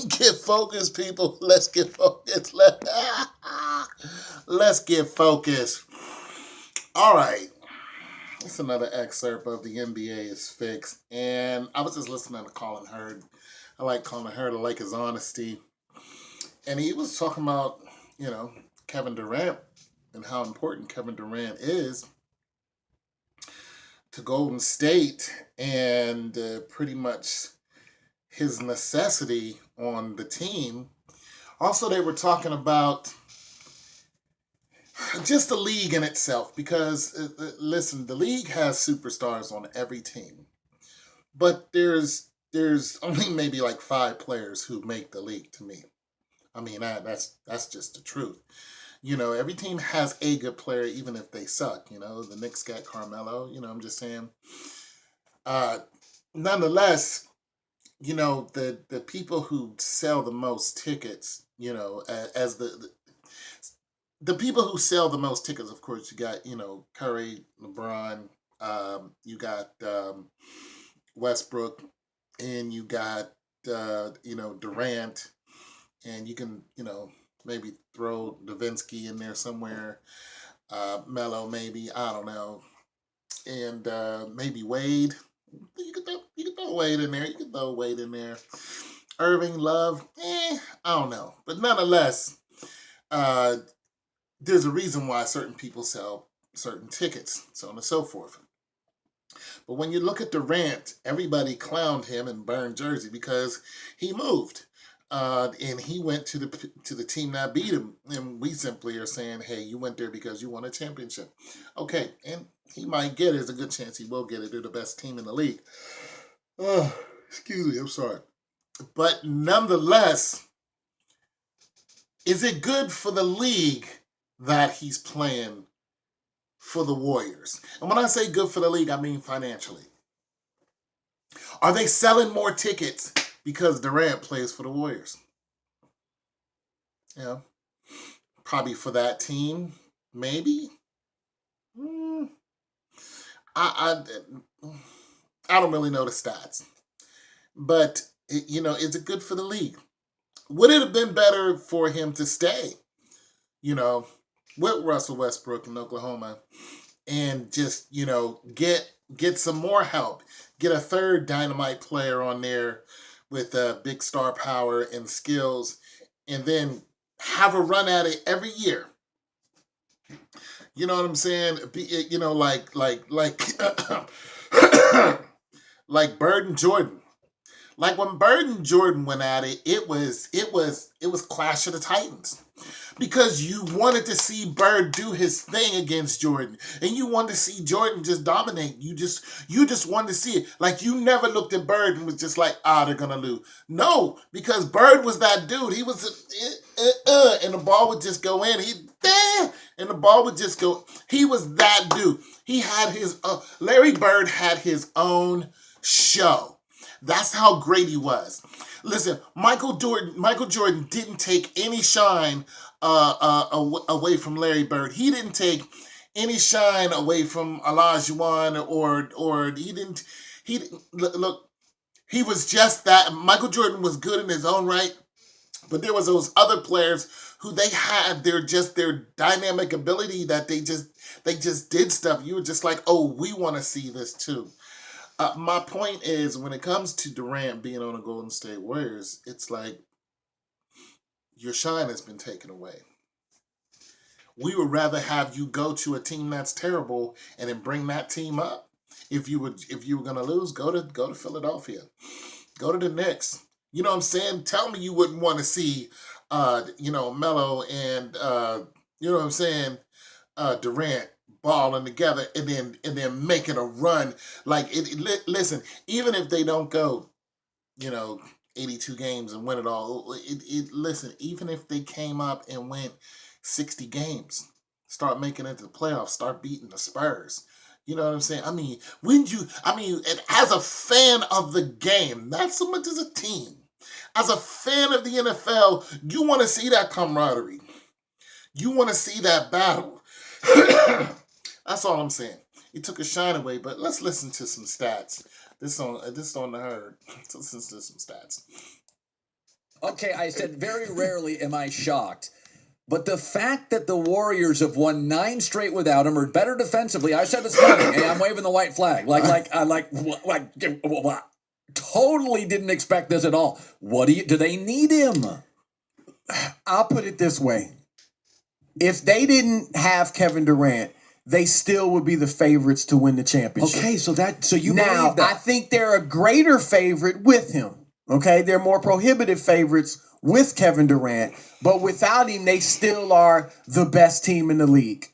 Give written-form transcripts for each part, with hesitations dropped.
Get focused, people. Let's get focused. Let's get focused. All right. It's another excerpt of the NBA is fixed. And I was just listening to Colin Hurd. I like Colin Hurd. I like his honesty. And he was talking about, you know, Kevin Durant and how important Kevin Durant is to Golden State and pretty much his necessity on the team. Also, they were talking about just the league in itself because, listen, the league has superstars on every team, but there's only maybe like five players who make the league to me. I mean, that's just the truth. You know, every team has a good player, even if they suck. You know, the Knicks got Carmelo. You know, I'm just saying. Uh, Nonetheless, you know, the people who sell the most tickets, you know, as the people who sell the most tickets, of course, you got, you know, Curry, LeBron, you got Westbrook, and you got you know, Durant, and you can, you know, maybe throw Davinsky in there somewhere, Melo maybe, I don't know, and maybe Wade. You could throw Wade in there. You could throw Wade in there. Irving, Love, I don't know, but nonetheless, uh, there's a reason why certain people sell certain tickets, so on and so forth. But when you look at Durant, everybody clowned him and burned Jersey because he moved. And he went to the team that beat him, and we simply are saying, "Hey, you went there because you won a championship." Okay, and he might get it. There's a good chance he will get it. They're the best team in the league. Oh, excuse me, I'm sorry. But nonetheless, is it good for the league that he's playing for the Warriors? And when I say good for the league, I mean financially. Are they selling more tickets because Durant plays for the Warriors? Yeah, probably for that team, maybe. Mm, I, I I don't really know the stats, but you know, is it good for the league? Would it have been better for him to stay? You know, with Russell Westbrook in Oklahoma and just, you know, get some more help, get a third dynamite player on there with big star power and skills, and then have a run at it every year. You know what I'm saying? You know, like Bird and Jordan. Like when Bird and Jordan went at it, it was Clash of the Titans because you wanted to see Bird do his thing against Jordan, and you wanted to see Jordan just dominate. You just wanted to see it. Like you never looked at Bird and was just like, they're gonna lose. No, because Bird was that dude. He was, and the ball would just go in. And the ball would just go. He was that dude. He had his. Larry Bird had his own show. That's how great he was. Listen, Michael Jordan didn't take any shine away from Larry Bird. He didn't take any shine away from Olajuwon or he didn't. Look. He was just that. Michael Jordan was good in his own right, but there was those other players who they had their dynamic ability that they just did stuff. You were just like, oh, we want to see this too. My point is, when it comes to Durant being on the Golden State Warriors, it's like your shine has been taken away. We would rather have you go to a team that's terrible and then bring that team up. If you were gonna lose, go to Philadelphia, go to the Knicks. You know what I'm saying? Tell me you wouldn't want to see, you know, Melo and you know what I'm saying, Durant balling together and then making a run like listen, even if they don't go, you know, 82 games and win it all. Listen, even if they came up and went 60 games, start making it to the playoffs, start beating the Spurs. You know what I'm saying? I mean, and as a fan of the game, not so much as a team, as a fan of the NFL, you want to see that camaraderie. You want to see that battle. That's all I'm saying. He took a shine away, but let's listen to some stats. This on the herd. Let's listen to some stats. Okay, I said very rarely am I shocked. But the fact that the Warriors have won 9 straight without him, are better defensively. I said this morning, hey, I'm waving the white flag. Totally didn't expect this at all. Do they need him? I'll put it this way. If they didn't have Kevin Durant, they still would be the favorites to win the championship. Okay, so you now, believe that. I think they're a greater favorite with him. Okay, they're more prohibitive favorites with Kevin Durant, but without him, they still are the best team in the league.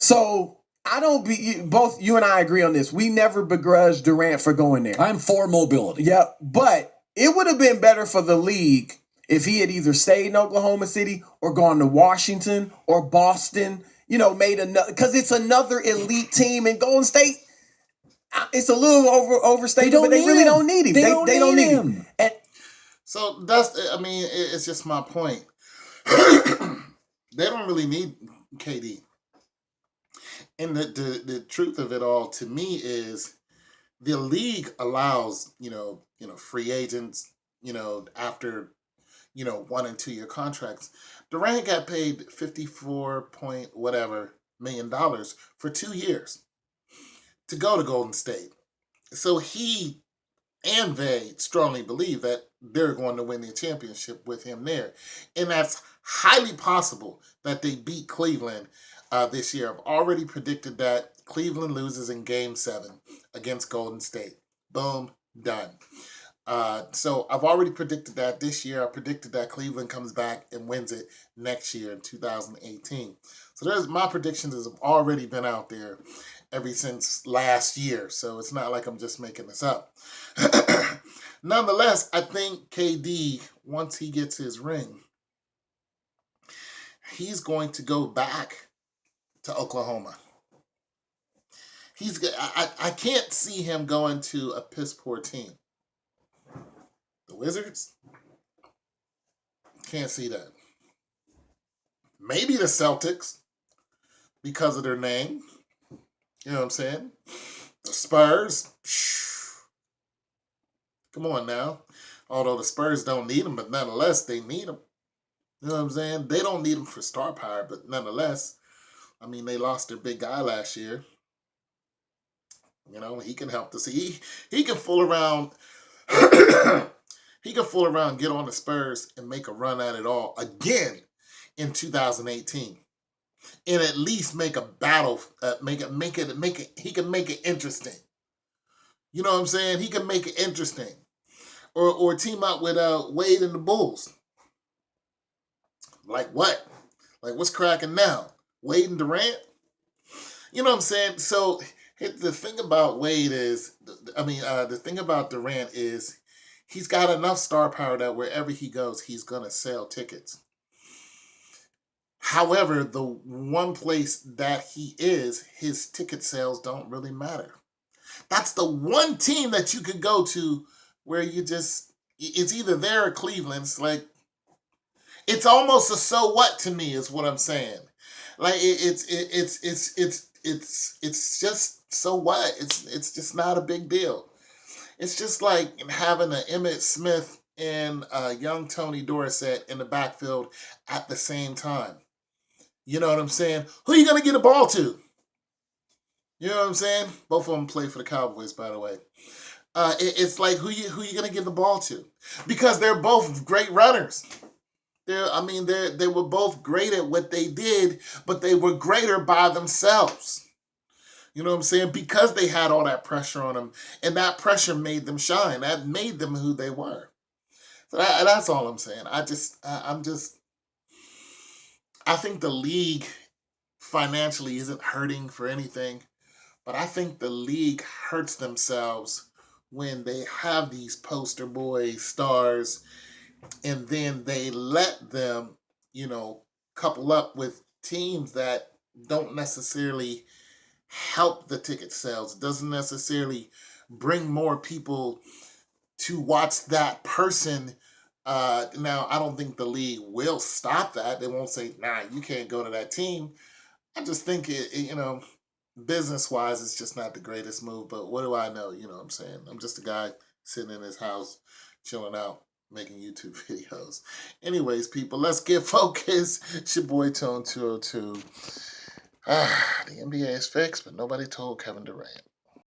So I don't be both you and I agree on this. We never begrudge Durant for going there. I'm for mobility. Yep, but it would have been better for the league if he had either stayed in Oklahoma City or gone to Washington or Boston. Made another, because it's another elite team in Golden State. It's a little overstated, but they really don't need him. They don't need him. So it's just my point. They don't really need KD. And the truth of it all to me is the league allows, free agents, after, 1 and 2 year contracts. Durant got paid 54 point whatever $1 million for 2 years to go to Golden State. So he and they strongly believe that they're going to win the championship with him there. And that's highly possible that they beat Cleveland this year. I've already predicted that Cleveland loses in Game 7 against Golden State. Boom, done. So I've already predicted that this year. I predicted that Cleveland comes back and wins it next year in 2018. So my predictions have already been out there ever since last year. So it's not like I'm just making this up. Nonetheless, I think KD, once he gets his ring, he's going to go back to Oklahoma. I can't see him going to a piss poor team. The Wizards? Can't see that. Maybe the Celtics because of their name. You know what I'm saying? The Spurs? Come on now. Although the Spurs don't need them, but nonetheless, they need them. You know what I'm saying? They don't need them for star power, but nonetheless, they lost their big guy last year. He can help us. He can fool around. He can fool around, get on the Spurs, and make a run at it all again in 2018, and at least make a battle. Make it. He can make it interesting. You know what I'm saying? He can make it interesting, or team up with Wade and the Bulls. Like what? Like what's cracking now? Wade and Durant? You know what I'm saying? So the thing about Wade is, the thing about Durant is he's got enough star power that wherever he goes, he's going to sell tickets. However, the one place that he is, his ticket sales don't really matter. That's the one team that you could go to where it's either there or Cleveland. It's almost a so what to me is what I'm saying. Like it's just so what? It's just not a big deal. It's just like having an Emmitt Smith and a young Tony Dorsett in the backfield at the same time. You know what I'm saying? Who are you gonna get the ball to? You know what I'm saying? Both of them play for the Cowboys, by the way. It's like who you gonna give the ball to? Because they're both great runners. They were both great at what they did, but they were greater by themselves. You know what I'm saying? Because they had all that pressure on them, and that pressure made them shine. That made them who they were. So that's all I'm saying. I think the league financially isn't hurting for anything, but I think the league hurts themselves when they have these poster boy stars and then they let them, couple up with teams that don't necessarily help the ticket sales, doesn't necessarily bring more people to watch that person. Now, I don't think the league will stop that. They won't say, nah, you can't go to that team. I just think business wise, it's just not the greatest move. But what do I know? You know what I'm saying? I'm just a guy sitting in his house, chilling out. making YouTube videos. Anyways, people, let's get focused. It's your boy Tone 202. The NBA is fixed, but nobody told Kevin Durant.